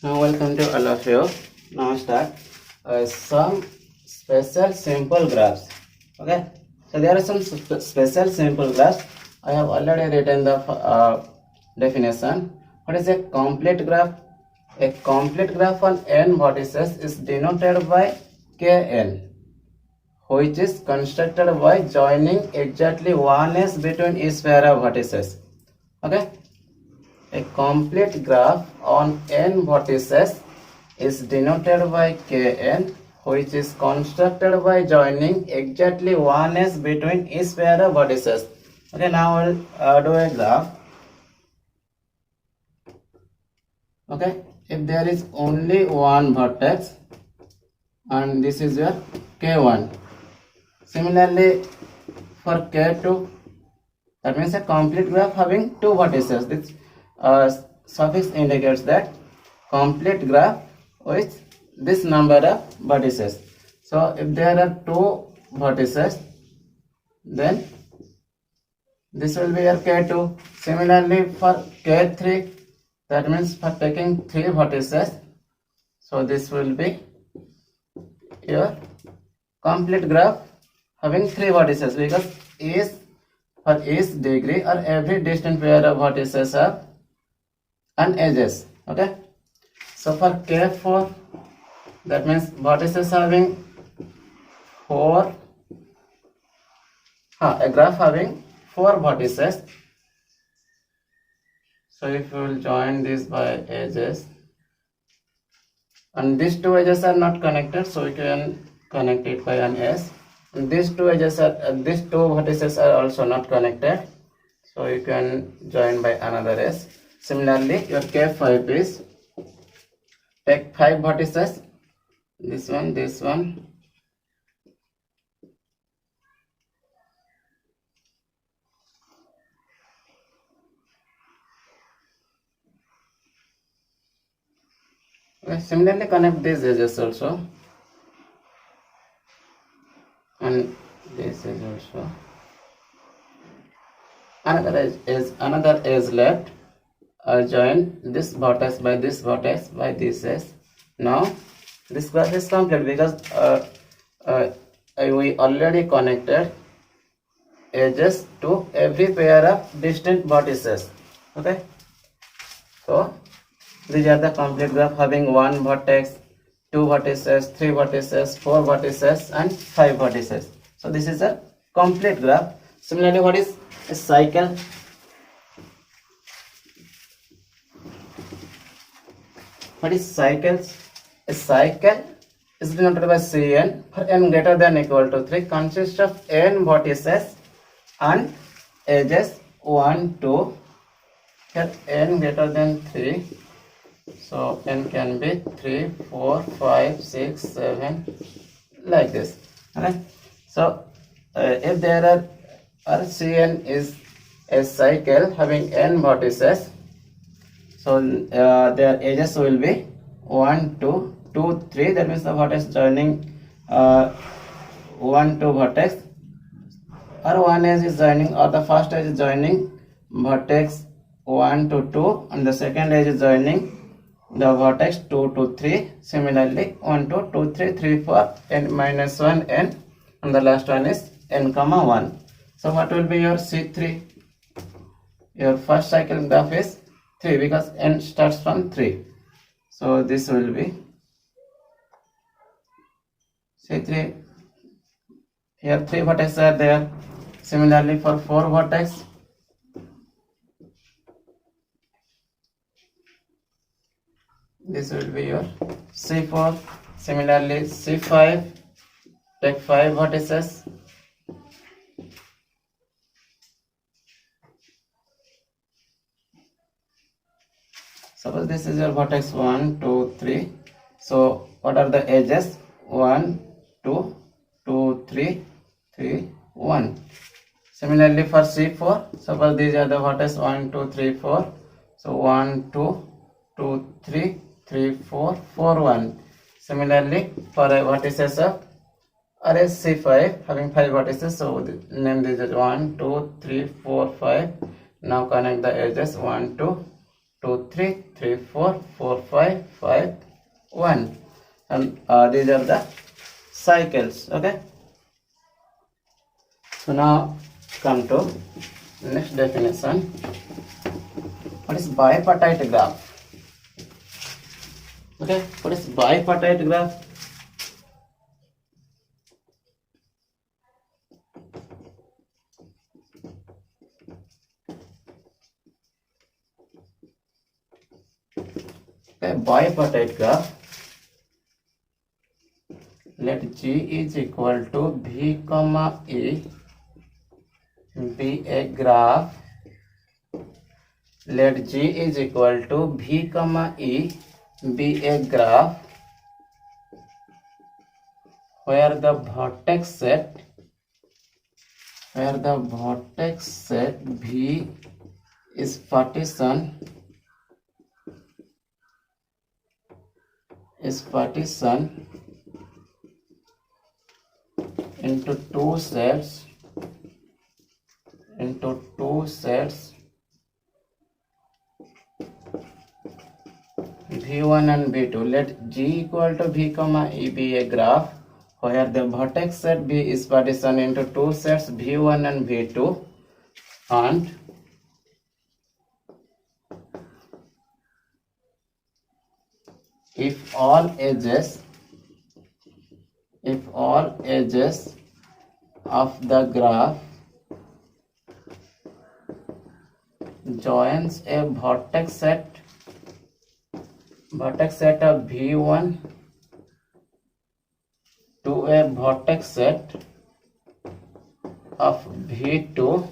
Now welcome to all of you. Now start some special simple graphs. Okay. So there are some special simple graphs. I have already written the definition. What is a complete graph? A complete graph on n vertices is denoted by Kn, which is constructed by joining exactly one edge between each pair of vertices. Okay. A complete graph on n vertices is denoted by Kn, which is constructed by joining exactly one edge between each pair of vertices. Okay, now we'll do a graph. Okay, if there is only one vertex and this is your K1. Similarly, for K2, that means a complete graph having two vertices. This suffix indicates that complete graph with this number of vertices. So if there are two vertices, then this will be your K2. Similarly for K3, that means for taking three vertices, so this will be your complete graph having three vertices, because for each degree or every distant pair of vertices are and edges. Okay, so for K4, that means vertices having a graph having four vertices. So if you will join this by edges, and these two edges are not connected, so we can connect it by an S. And these two vertices are also not connected, so you can join by another S. Similarly, your K5 is take five vertices, this one. Okay, similarly connect these edges also, and this is also another edge left. Join this vertex by this vertex by this edge. Now this graph is complete because we already connected edges to every pair of distant vertices. Okay, so these are the complete graph having one vertex, two vertices, three vertices, four vertices, and five vertices. So this is a complete graph. Similarly, what is a cycle? What is cycles? A cycle is denoted by Cn for n greater than equal to 3, consists of n vertices and edges 1, 2. Here n greater than 3, so n can be 3, 4, 5, 6, 7, like this. Okay. So if there are Cn is a cycle having n vertices, so their edges will be 1, 2, 2, 3. That means the vertex joining 1, 2 vertex, or one edge is joining, or the first edge is joining vertex 1 to 2, and the second edge is joining the vertex 2 to 3. Similarly 1, 2, 2, 3, 3, 4, n minus 1 n, and the last one is n comma 1. So what will be your C3? Your first cycle graph is 3 because n starts from 3. So this will be C3. Here 3 vertices are there. Similarly for 4 vertex, this will be your C4. Similarly C5, take 5 vertices. Suppose this is your vertex 1, 2, 3. So what are the edges? 1, 2, 2, 3, 3, 1. Similarly for C4, suppose these are the vertex 1, 2, 3, 4. So 1, 2, 2, 3, 3, 4, 4, 1. Similarly for a vertices of array C5 having 5 vertices, so name this as 1, 2, 3, 4, 5. Now connect the edges 1, 2, 2, 3, 3, 4, 4, 5, 5, 1. And these are the cycles. Okay. So now come to next definition. What is bipartite graph? Okay, what is bipartite graph? Okay, bipartite graph. Let G is equal to V comma E be a graph. Let G is equal to V comma E be a graph where the vertex set V is partition into two sets V1 and V2. Let G equal to V comma E be a graph where the vertex set V is partitioned into two sets V1 and V2, and if all edges of the graph joins a vertex set of V1 to a vertex set of V2.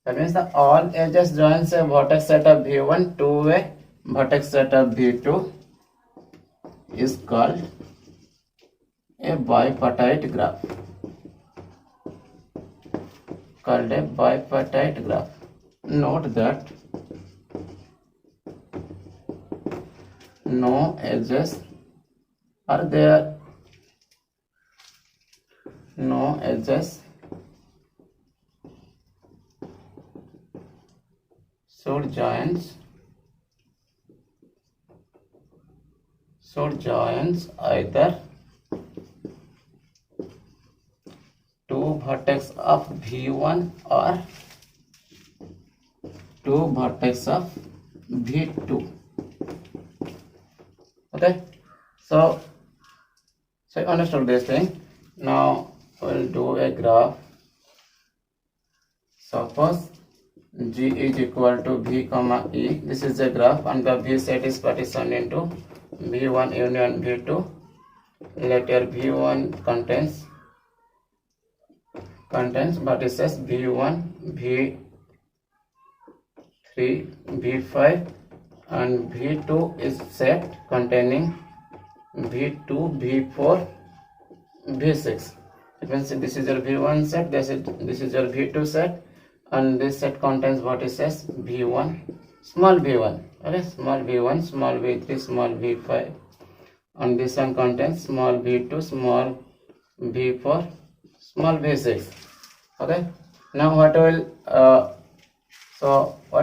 That means the all edges joins a vertex set of V1 to a vertex set of V2 is called a bipartite graph. Note that no edges are there. No edges should joins either two vertex of V1 or two vertex of V2. Okay, so you understood this thing. Now we'll do a graph. Suppose G is equal to V comma E. This is a graph, and the V set is partitioned into V1 union V2. Let your V1 contains vertices V1, V3, V5, and V2 is set containing V2, V4, V6. You can see this is your V1 set, this is your V2 set, and this set contains vertices V1, small v1, okay, small v1, small v3, small v5, and this one contains small v2, small v4, small v6. Okay, now what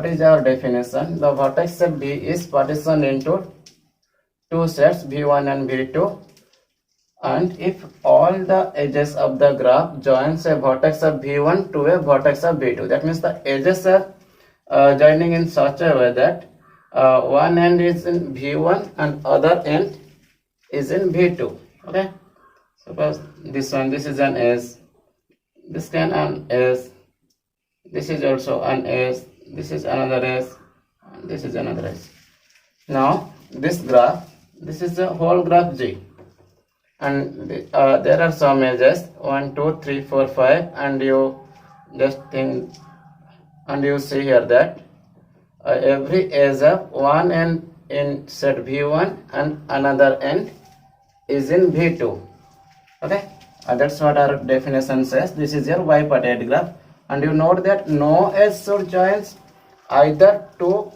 is our definition? The vertex set B is partitioned into two sets V1 and V2, and if all the edges of the graph joins a vertex of V1 to a vertex of V2, that means the edges are joining in such a way that one end is in V1 and other end is in V2. Okay, suppose this is an S, this can an S, this is also an S, this is another S, and this is another S. Now this graph, this is the whole graph G, and there are some edges 1, 2, 3, 4, 5, and you just think, and you see here that every edge of one end in set V1 and another end is in V2. Okay, that's what our definition says. This is your bipartite graph, and you note that no edge should joins either two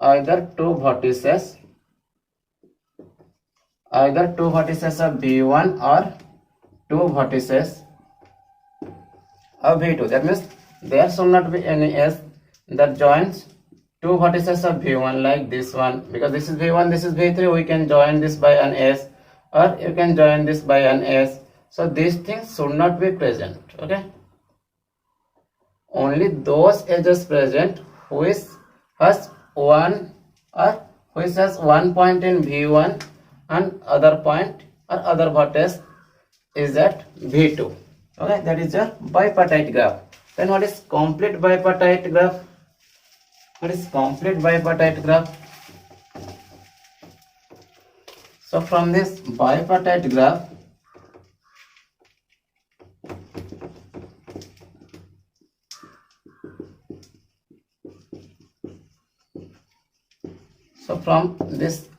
vertices of V1 or two vertices of V2. That means there should not be any edge that joins two vertices of V1 like this one, because this is V1, this is V3, we can join this by an S, or you can join this by an S. So these things should not be present. Okay, only those edges present which has one point in V1 and other point or other vertex is at V2. Okay, that is a bipartite graph. Then what is complete bipartite graph? What is complete bipartite graph? So from this bipartite graph,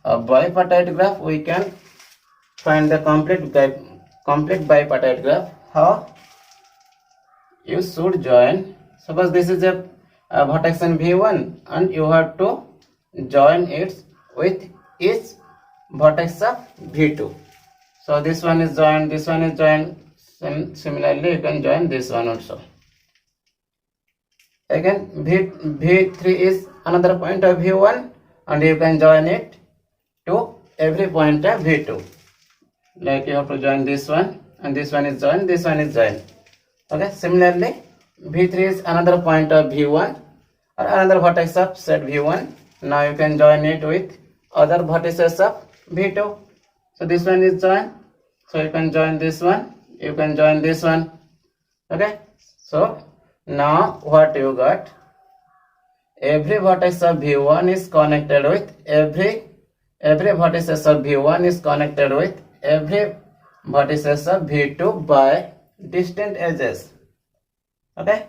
bipartite graph we can find the complete bipartite graph. How? You should join, suppose this is a vertex in V1 and you have to join it with each vertex of V2. So this one is joined, this one is joined, similarly you can join this one also. Again V3 is another point of V1 and you can join it to every point of V2. Like you have to join this one and this one is joined, this one is joined. Okay, similarly V3 is another point of V1 or another vertex of set V1. Now you can join it with other vertices of V2. So this one is joined, so you can join this one, you can join this one. Okay, so now what you got, every vertex of V1 is connected with every vertices of V1 is connected with every vertices of V2 by distant edges. Okay,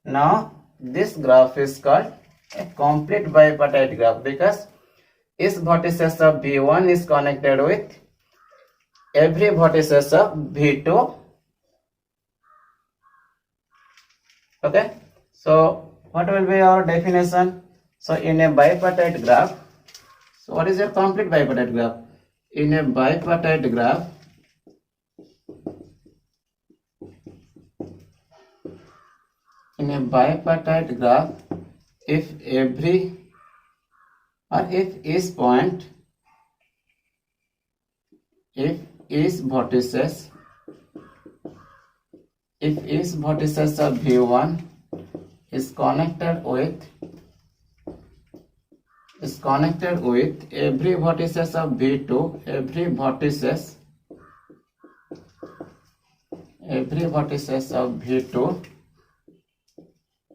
now this graph is called a complete bipartite graph because each vertices of V1 is connected with every vertices of V2. Okay, so what will be our definition? So in a bipartite graph, so what is a complete bipartite graph? In a bipartite graph, if each point, if each vertices of V1 is connected with every vertices of V2, every vertices of V2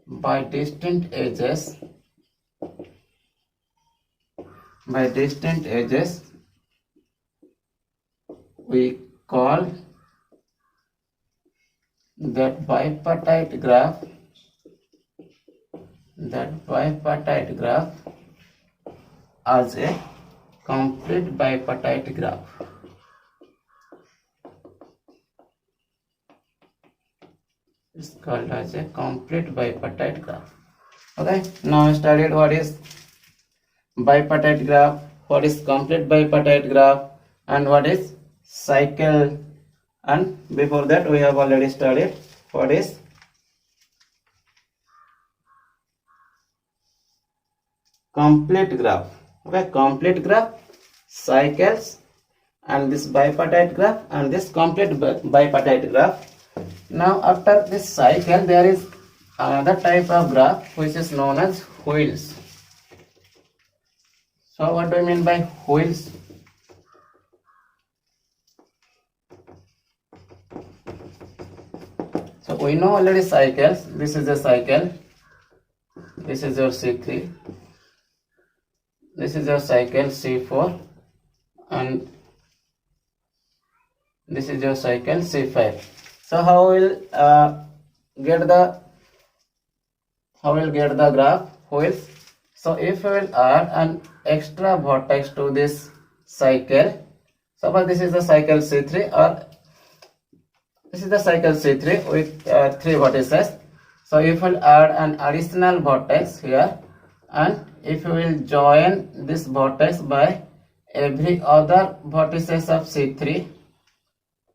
by distant edges, we call that bipartite graph as a complete bipartite graph. It's called as a complete bipartite graph. Okay, now we studied what is bipartite graph, what is complete bipartite graph, and what is cycle. And before that we have already studied what is complete graph. Okay, complete graph, cycles, and this bipartite graph and this complete bipartite graph. Now after this cycle there is another type of graph which is known as wheels. So what do you mean by wheels? So we know already cycles. This is a cycle, this is your C3, this is your cycle C4, and this is your cycle C5. So how will get the graph wheels? So if we will add an extra vertex to this cycle, suppose this is the cycle C3 or this is the cycle C3 with 3 vertices. So if we will add an additional vertex here, and if we will join this vertex by every other vertices of C3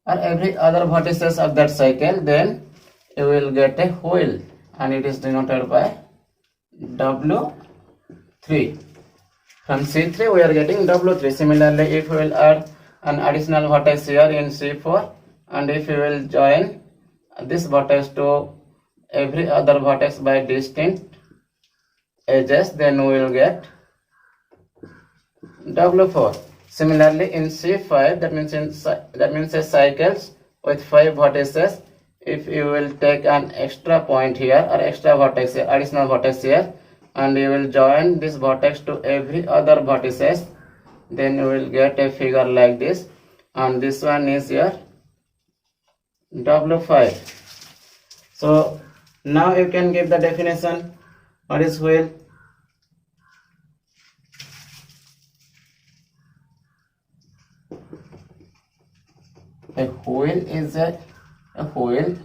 or every other vertices of that cycle, then you will get a wheel, and it is denoted by W 3. From C3 we are getting W3. Similarly, if we will add an additional vertex here in C4, and if we will join this vertex to every other vertex by distinct edges, then we will get W4. Similarly, in C5, that means a cycles with 5 vertices. If you will take an extra point here or extra vertex here, additional vertex here, and you will join this vertex to every other vertices, then you will get a figure like this, and this one is your W5. So now you can give the definition. What is wheel? A wheel is a wheel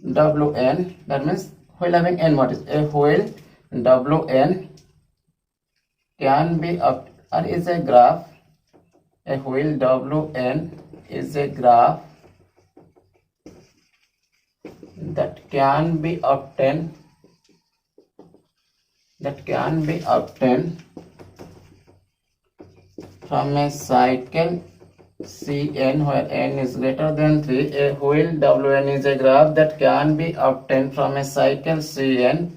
Wn, that means wheel having n vertices. A wheel Wn can be up or is a graph. A wheel Wn is a graph that can be obtained from a cycle Cn where n is greater than 3. A wheel Wn is a graph that can be obtained from a cycle Cn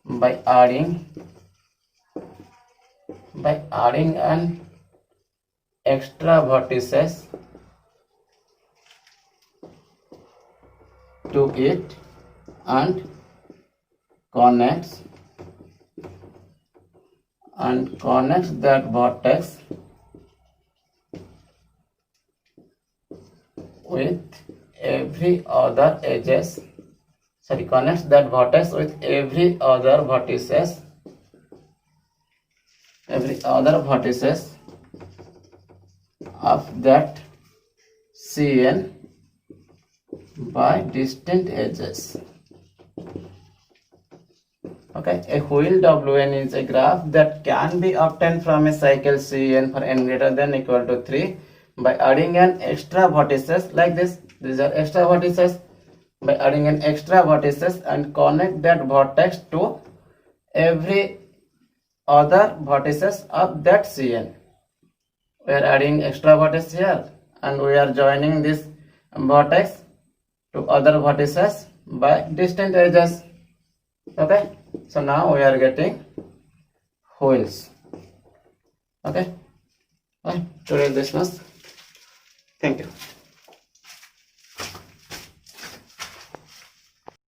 by adding an extra vertices to it and connects that vertex with every other edges. Connects that vertex with every other vertices of that Cn by distant edges. Okay, a wheel Wn is a graph that can be obtained from a cycle Cn for n greater than equal to 3 by adding an extra vertices like this. These are extra vertices. By adding an extra vertices and connect that vertex to every other vertices of that Cn. We are adding extra vertex here and we are joining this vertex to other vertices by distant edges. Okay, so now we are getting wheels. Okay, today's business. Thank you.